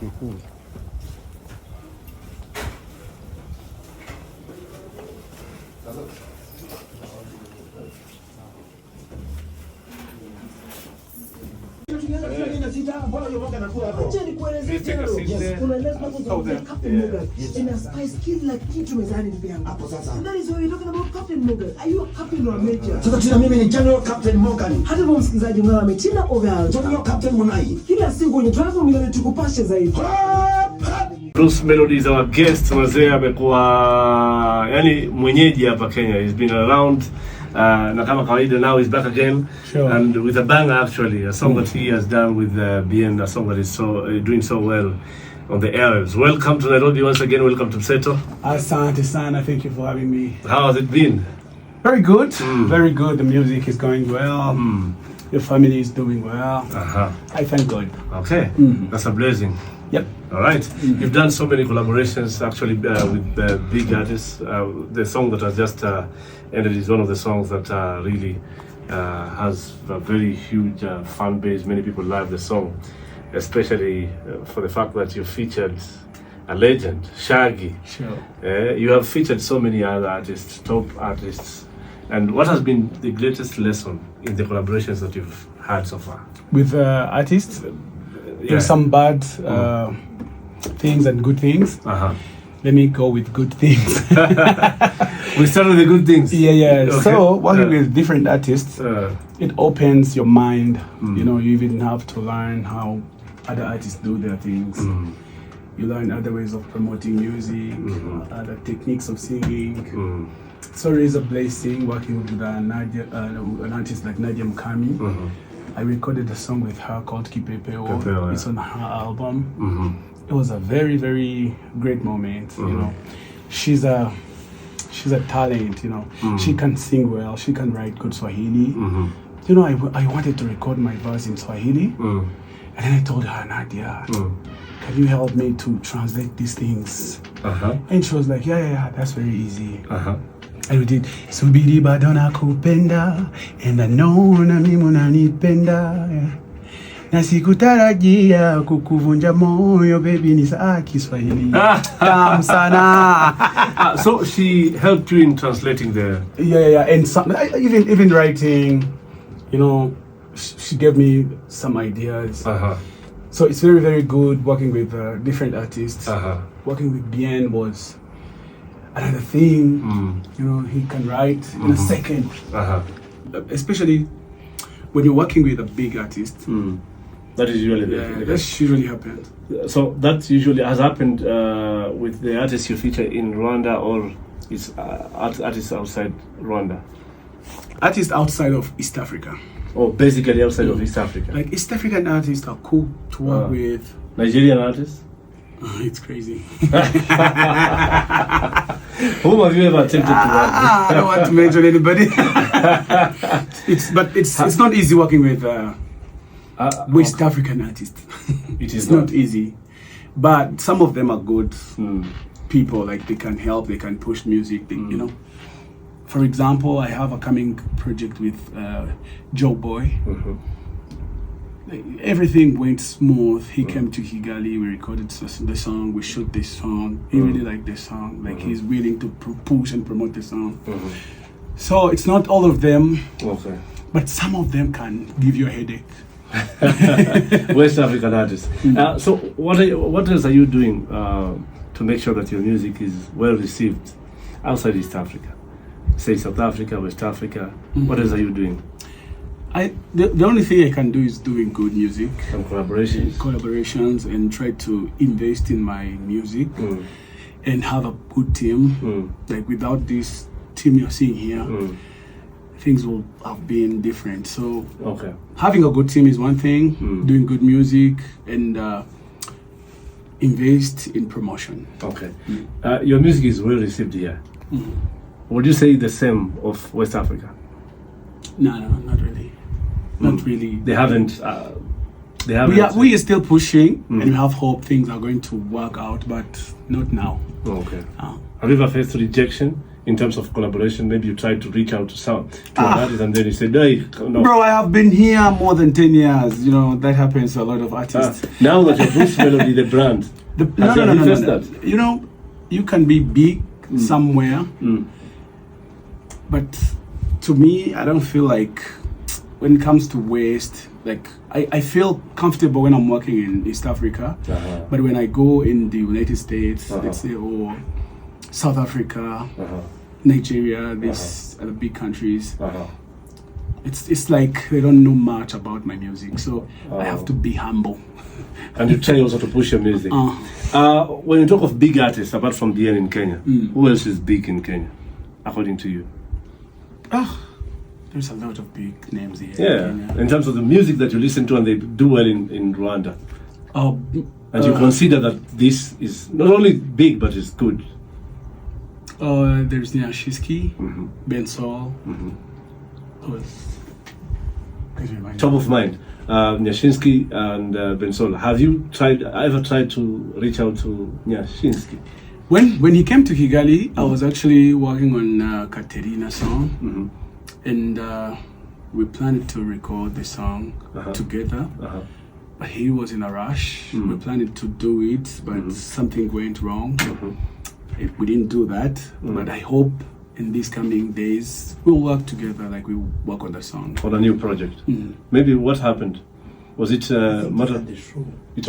Sasa mimi ni General Captain Morgan. Hata kwa msikilizaji mwana ametina over. General Captain Munai. Kila siku kwenye travel milioni tukupashe zaidi. Bruce Melodie is our guest. Mzee amekuwa yani mwenyeji hapa Kenya. He's been around na kama kawaida now he's back again. Sure. And with a banger actually, a song that he has done with BN, a song that is so doing so well on the airwaves. Welcome to Nairobi once again. Welcome to Ephoto. Asante sana, thank you for having me. How has it been? Very good, very good. The music is going well. The family is doing well. I thank God. Okay, that's a blessing. Yep. All right. You've done so many collaborations actually with big artists. The song that has just ended is one of the songs that really has a very huge fan base. Many people love the song, especially for the fact that you featured a legend, Shaggy. Sure. You have featured so many other artists, top artists. And what has been the greatest lesson in the collaborations that you've had so far? With artists, there's some bad things and good things. Let me go with good things. We start with the good things. Yeah. Okay. So working with different artists, it opens your mind. You know, you even have to learn how other artists do their things. You learn other ways of promoting music, other techniques of singing. So it is a blessing working with an artist like Nadia Mkami. I recorded a song with her called Kipepeo. It's on her album. It was a very, very great moment. You know, she's a talent. You know, she can sing well. She can write good Swahili. You know, I wanted to record my verse in Swahili, and then I told her, Nadia, can you help me to translate these things? And she was like, yeah, that's very easy. And we did Subiri bado nakupenda and I know na mimi unanipenda na sikutarajia kukuvunja moyo baby ni saa Kiswahili tamu sana. So she helped you in translating the and some, even writing, you know, she gave me some ideas. So it's very, very good working with different artists. Working with BN was another thing. You know, he can write in a second. Especially when you're working with a big artist. That is usually that usually happens. So that usually has happened with the artists you feature in Rwanda, or is artists outside Rwanda? Artists outside of East Africa. Oh, basically outside of East Africa. Like East African artists are cool to work with. Nigerian artists? It's crazy. Whom have you ever attempted to work with? I don't want to mention anybody. It's not easy working with West African artists. It's not easy, but some of them are good people. Like they can help, they can push music. You know, for example, I have a coming project with Joe Boy. Everything went smooth. He came to Kigali, we recorded the song, we shot this song. He really liked the song. Like he's willing to push and promote the song. So it's not all of them, but some of them can give you a headache. West African artists. So what else are you doing to make sure that your music is well received outside East Africa? Say South Africa, West Africa. What else are you doing? The only thing I can do is doing good music. Some collaborations and try to invest in my music and have a good team. Like without this team you're seeing here, things will have been different. So having a good team is one thing, doing good music and invest in promotion. Your music is well received here. Would you say the same of West Africa? No, not really. Not really. They haven't. We are still pushing, and we have hope things are going to work out, but not now. Have you ever faced rejection in terms of collaboration? Maybe you tried to reach out to an artist and then you said, hey, no. Bro, I have been here more than 10 years. You know, that happens to a lot of artists. Now that you're Bruce Melodie, the brand. No. You know, you can be big somewhere, but to me, I don't feel like when it comes to West, like I feel comfortable when I'm working in East Africa, but when I go in the United States, let's say, or South Africa, Nigeria, these are the big countries. It's like they don't know much about my music, so I have to be humble. And you try also to push your music. When you talk of big artists, apart from DN in Kenya, who else is big in Kenya, according to you? There's a lot of big names here. Yeah, in Kenya. In terms of the music that you listen to and they do well in Rwanda. And you consider that this is not only big, but it's good. There's Nyashinski, Ben Sol. Top of mind, Nyashinski and Ben Sol. Have you ever tried to reach out to Nyashinski? When he came to Kigali, I was actually working on Katerina song, and we planned to record the song together. But he was in a rush. We planned to do it, but something went wrong. We didn't do that, but I hope in these coming days we'll work together, like we work on the song. On a new project. Maybe what happened? Was it matter?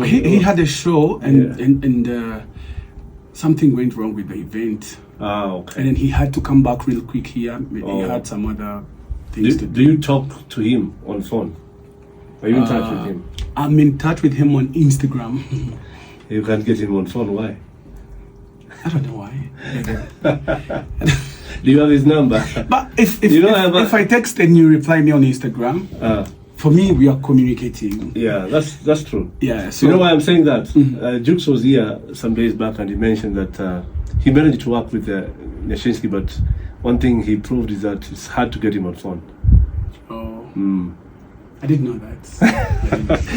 He had a show and something went wrong with the event. Okay. And then he had to come back real quick here. He had some other things to do. Do you talk to him on phone? Are you in touch with him? I'm in touch with him on Instagram. You can't get him on phone, why? I don't know why. Do you have his number? But if I text and you reply me on Instagram, for me we are communicating. Yeah, that's true. Yeah. So you know why I'm saying that? Jukes was here some days back and he mentioned that he managed to work with Nyashinski, but one thing he proved is that it's hard to get him on phone. Oh. I didn't know that.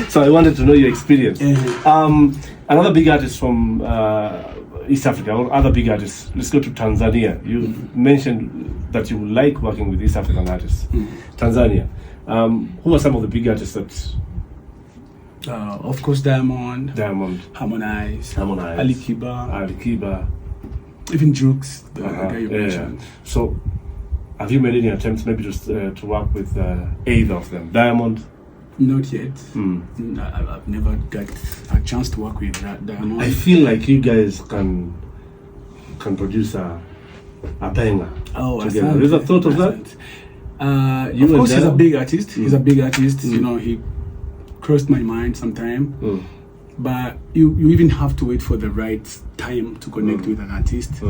So I wanted to know your experience. Another big artist from East Africa, or other big artists. Let's go to Tanzania. You mentioned that you like working with East African artists. Tanzania. Who are some of the big artists that? Of course, Diamond, Harmonize, Ali Kiba, even Jukes, the guy you mentioned. So, have you made any attempts maybe to work with either of them? Diamond? Not yet. I've never got a chance to work with Diamond. I feel like you guys can produce a banger. Together. Have you ever thought of that? Of course, he's a big artist. He's a big artist. You know, he crossed my mind sometime. But you even have to wait for the right time to connect with an artist.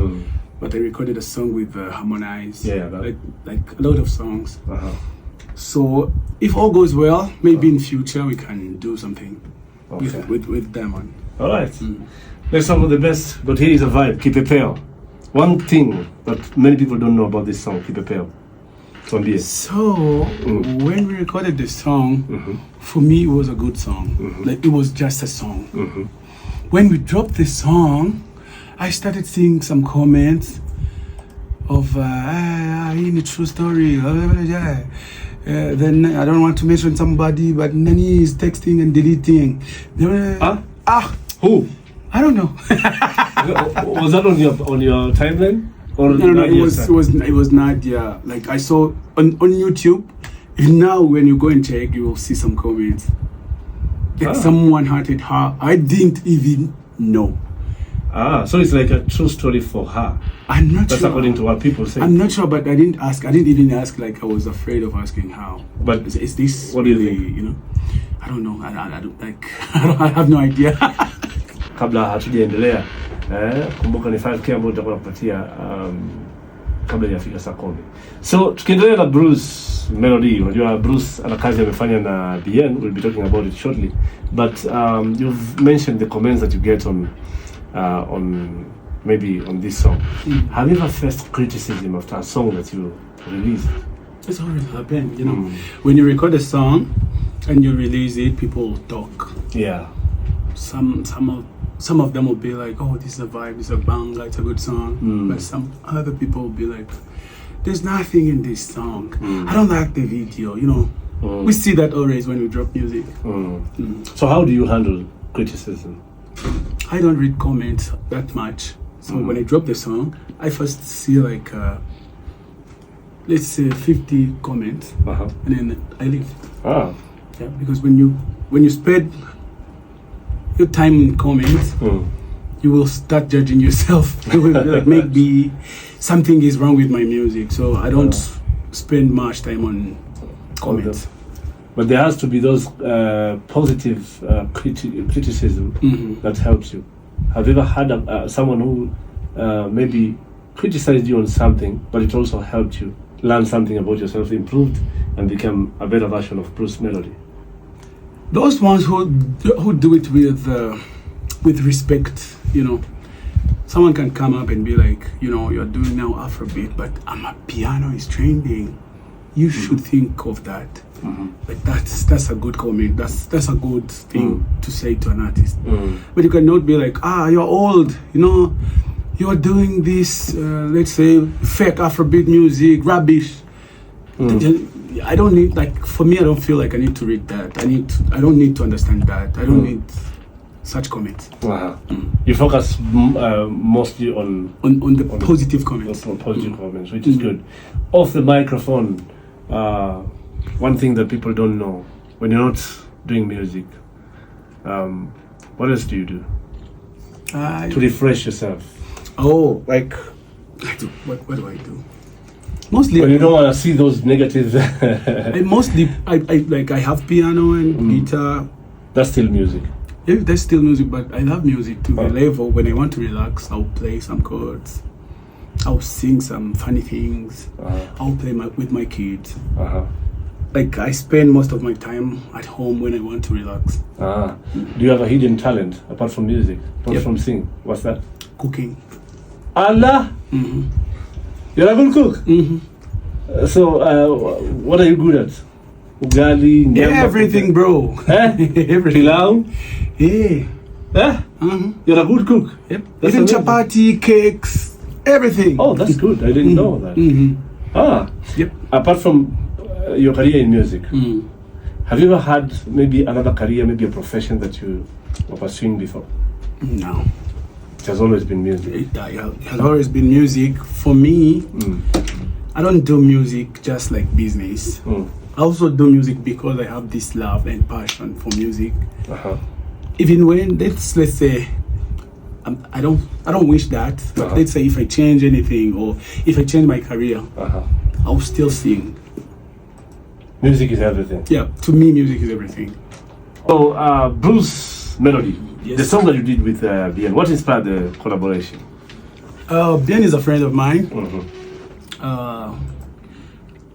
But I recorded a song with Harmonize. Yeah, like a lot of songs. So if all goes well, maybe in future we can do something with Diamond. All right. Let's start with the best, but here is a vibe. Kipepeo. One thing that many people don't know about this song, Kipepeo. So when we recorded the song, for me it was a good song. Like it was just a song. When we dropped the song, I started seeing some comments of in a true story. Then I don't want to mention somebody, but Nani is texting and deleting. Who? I don't know. Was that on your timeline? Or no, it was Nadia. Like I saw on YouTube. Now when you go and check, you will see some comments. That someone hurted her. I didn't even know. So it's like a true story for her. I'm not That's sure. according to what people say. I'm not sure, but I didn't ask. I didn't even ask. Like I was afraid of asking how. But is this? What do you think? You know, I don't know. I don't like. I have no idea. Kabla hatujaendelea, kumbuka ni 5K ambayo tutakuwa kupatia kabla hajafika saa 10. So tukiendelea na Bruce Melodie, unajua Bruce ana kazi amefanya na DN. We'll be talking about it shortly. But you've mentioned the comments that you get on maybe on this song. Have you ever faced criticism after a song that you released? It's always happened, you know. When you record a song and you release it, people talk. Yeah. Some of some of them will be like, oh, this is a vibe, this is a banger, it's a good song. But some other people will be like, there's nothing in this song. I don't like the video, you know. We see that always when we drop music. So how do you handle criticism? I don't read comments that much. So when I drop the song, I first see like, let's say 50 comments, and then I leave. Yeah, because when you spend your time in comments, you will start judging yourself. You will be like, maybe something is wrong with my music, so I don't spend much time on comments. But there has to be those positive criticism that helps you. Have you ever had someone who maybe criticized you on something, but it also helped you learn something about yourself, improved, and become a better version of Bruce Melodie? Those ones who do it with respect, you know. Someone can come up and be like, you know, you're doing now Afrobeat, but piano is trending. You should think of that. Like that's a good comment. That's a good thing to say to an artist. But you cannot be like, you're old, you know, you're doing this, let's say, fake Afrobeat music, rubbish. I don't need, like, for me, I don't feel like I need to read that. I don't need to understand that. I don't need such comments. You focus mostly on the positive comments. On positive comments, which is good. Off the microphone, one thing that people don't know, when you're not doing music, what else do you do to refresh yourself? Oh, like, what do I do? Mostly, when you don't want to see those negatives. I have piano and guitar. That's still music. Yeah, that's still music, but I love music to the level when I want to relax, I'll play some chords. I'll sing some funny things. I'll play with my kids. Like, I spend most of my time at home when I want to relax. Do you have a hidden talent apart from music, apart from singing? What's that? Cooking. Allah. You're a good cook. So, what are you good at? Ugali, nyama, everything, bro. Everything. Pilau. Yeah. You're a good cook. Yep. Even chapati, cakes, everything. Oh, that's good. I didn't know that. Yep. Apart from your career in music, have you ever had maybe another career, maybe a profession that you were pursuing before? No. It has always been music. It has always been music. For me, I don't do music just like business. I also do music because I have this love and passion for music. Even when let's say I don't wish that, but let's say if I change anything or if I change my career, I'll still sing. Music is everything. Yeah, to me, music is everything. So, Bruce Melodie, yes. The song that you did with Bien, what inspired the collaboration? Bien is a friend of mine.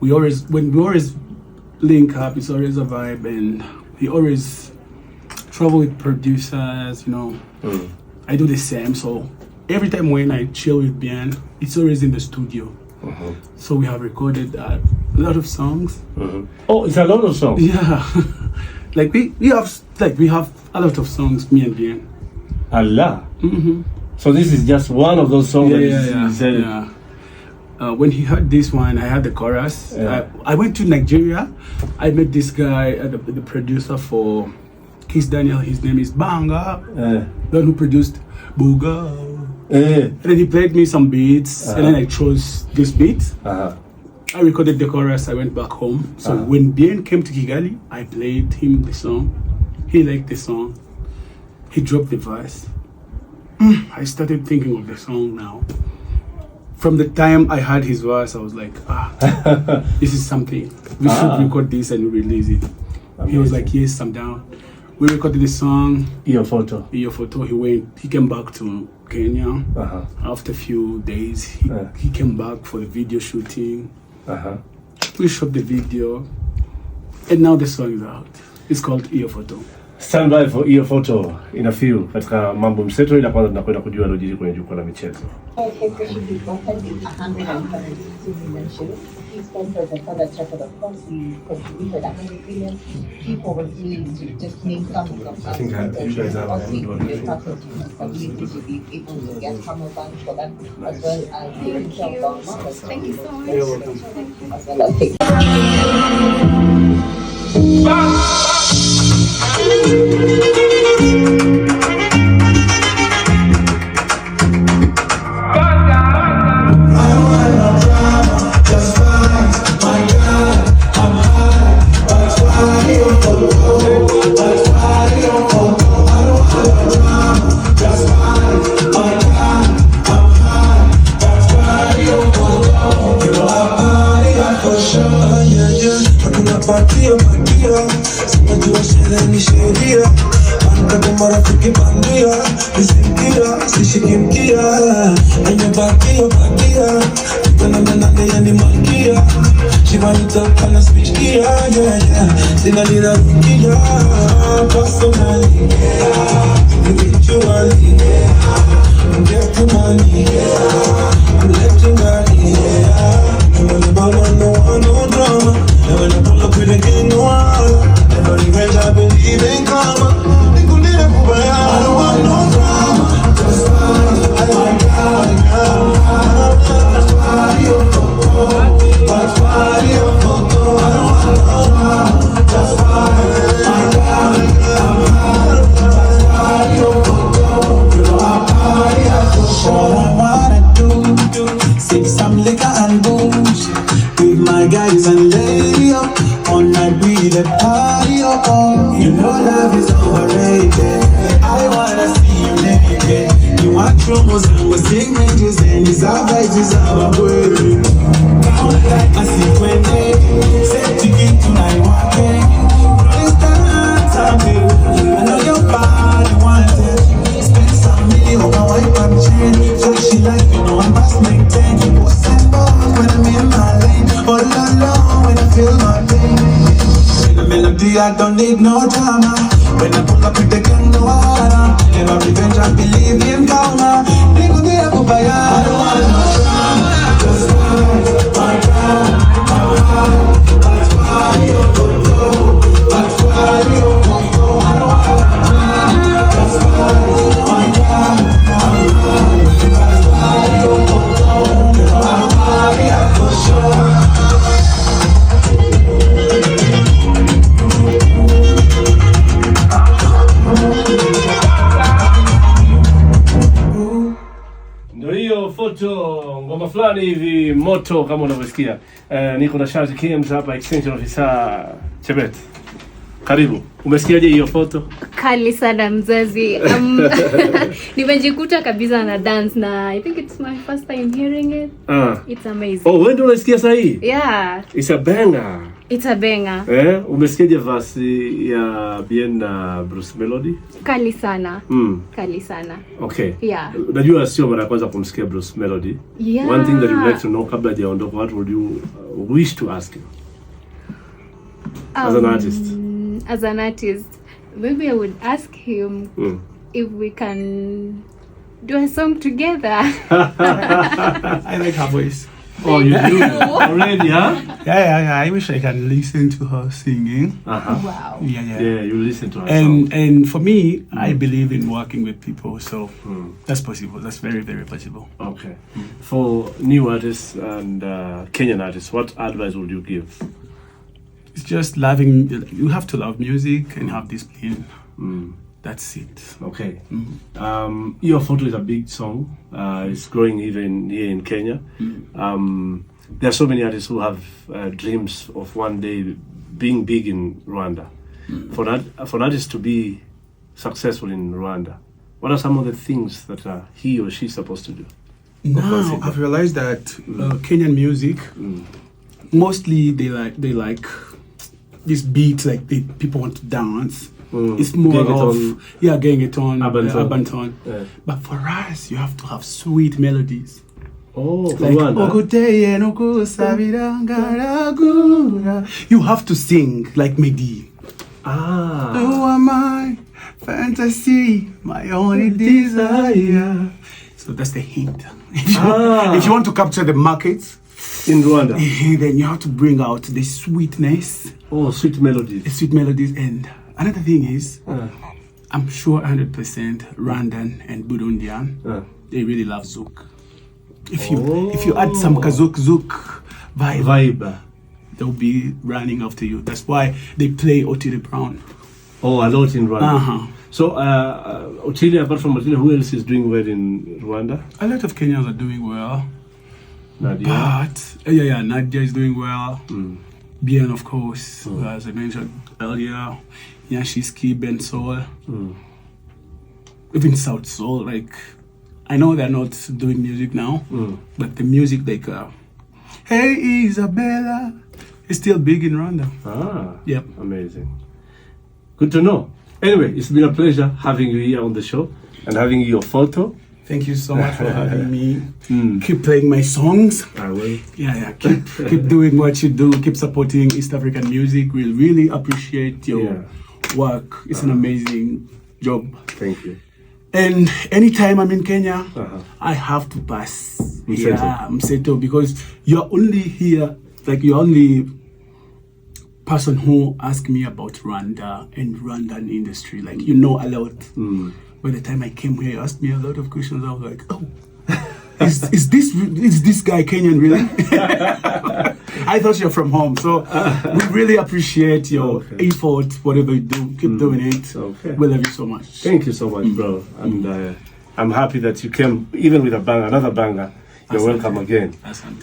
We always link up, it's always a vibe, and we always travel with producers, you know. I do the same, so every time when I chill with Bien, it's always in the studio. So we have recorded a lot of songs. Oh, it's a lot of songs. Yeah. Like we have a lot of songs, me and Bien. Allah. So this is just one of those songs that you said. Yeah. When he heard this one, I had the chorus. I went to Nigeria. I met this guy, the producer for Kiss Daniel. His name is Banga, the one who produced Booga. And then he played me some beats, and then I chose this beat. I recorded the chorus. I went back home. So when Bien came to Kigali, I played him the song. He liked the song. He dropped the verse. I started thinking of the song now. From the time I heard his verse, I was like, this is something. We should record this and release it. Amazing. He was like, yes, I'm down. We recorded the song. Ephoto. He came back to Kenya. After a few days, he came back for the video shooting. We shot the video. And now the song is out. It's called Ephoto. Stand by for Ephoto in a few. Katika mambo mseto ila kwanza tunakwenda kujua lojiri kwenye jukwaa la michezo. It should be 172 million shillings. he sponsored the Father's Record, of course, he contributed 100 million. People were willing to just name some of them. I think you guys have a good one. Be part of the responsibility to be able to get Camel Bank for that, as well as the Angel Bank. Thank you so much. You're welcome. As well as the I don't need no drama. When I pull up with the gun, no water. Never revenge, I believe in karma. They go there, I don't want no drama. Just fight my God, my heart. That's why you go. That's why you go. I don't want no drama. Just fight my God, my heart. That's why you go. I'm sorry, I'm for sure. Ndio hiyo Photo, ngoma fulani hivi moto kama unavyosikia. Niko na Sharti Kims hapa, extension officer Chebet. Karibu. Umesikiaje hiyo Photo? Kali sana mzazi. Nimejikuta kabisa na dance na I think it's my first time hearing it. It's amazing. Oh, wewe ndio unasikia sasa hii? Yeah. It's a banger. It's a banger. Umesikiaje verse ya Bien na Bruce Melodie? Kali sana. Kali sana. Okay. Yeah. Unajua sio mara ya kwanza kumsikia Bruce Melodie. Yeah. One thing that you'd like to know kabla hajaondoka, what would you wish to ask him? As an artist. As an artist, maybe I would ask him if we can do a song together. I like her voice. Oh, you do already, huh? Yeah. I wish I can listen to her singing. Wow. Yeah, you listen to her and for me, I believe in working with people, so that's possible. That's very, very possible. Okay. For new artists and Kenyan artists, what advice would you give? It's just loving. You have to love music and have discipline. That's it. Okay. Your Photo is a big song. It's growing even here in Kenya. There are so many artists who have dreams of one day being big in Rwanda. For an artist to be successful in Rwanda, what are some of the things that he or she is supposed to do? Now I've realized that Kenyan music, mostly they like this beat, like people want to dance. It's more getting it on, urban tone. Yeah. But for us, you have to have sweet melodies. Oh, like you have to sing like Meddy'S. You are my fantasy, my only desire. So that's the hint. If you want to capture the markets in Rwanda. Then you have to bring out the sweetness. Oh, sweet melodies. The sweet melodies. And another thing is, I'm sure 100% Rwandan and Burundian, they really love Zouk. If you add some Zouk vibe, they'll be running after you. That's why they play Otile Brown. Oh, a lot in Rwanda. So, Otile, apart from Otile, who else is doing well in Rwanda? A lot of Kenyans are doing well. Nadia. But, Nadia is doing well. Bien, of course, as I mentioned earlier. Nyashiski, Ben Soul. Even South Soul, like, I know they're not doing music now, but the music, like, Hey Isabella, is still big in Rwanda. Yep. Amazing. Good to know. Anyway, it's been a pleasure having you here on the show and having your photo. Thank you so much for having me. Keep playing my songs. I will. Yeah. Keep doing what you do. Keep supporting East African music. We really appreciate your work. It's an amazing job. Thank you. And anytime I'm in Kenya, I have to pass Mseto, because you're only here, like you're only person who asked me about Rwanda and Rwandan industry. Like, you know a lot. By the time I came here, you asked me a lot of questions. I was like, oh, is this guy Kenyan really? I thought you're from home. So we really appreciate your effort, whatever you do. Keep doing it. We love you so much. Thank you so much, bro. And I'm happy that you came, even with a banger, another banger. You're welcome again.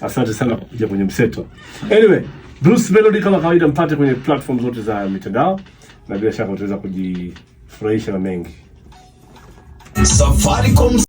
Asante sana kuja kwenye Mseto. Anyway, Bruce Melodie kama kawaida mpate kwenye platform zote za mitandao na bila shaka utaweza kujifurahisha na mengi. Safaricom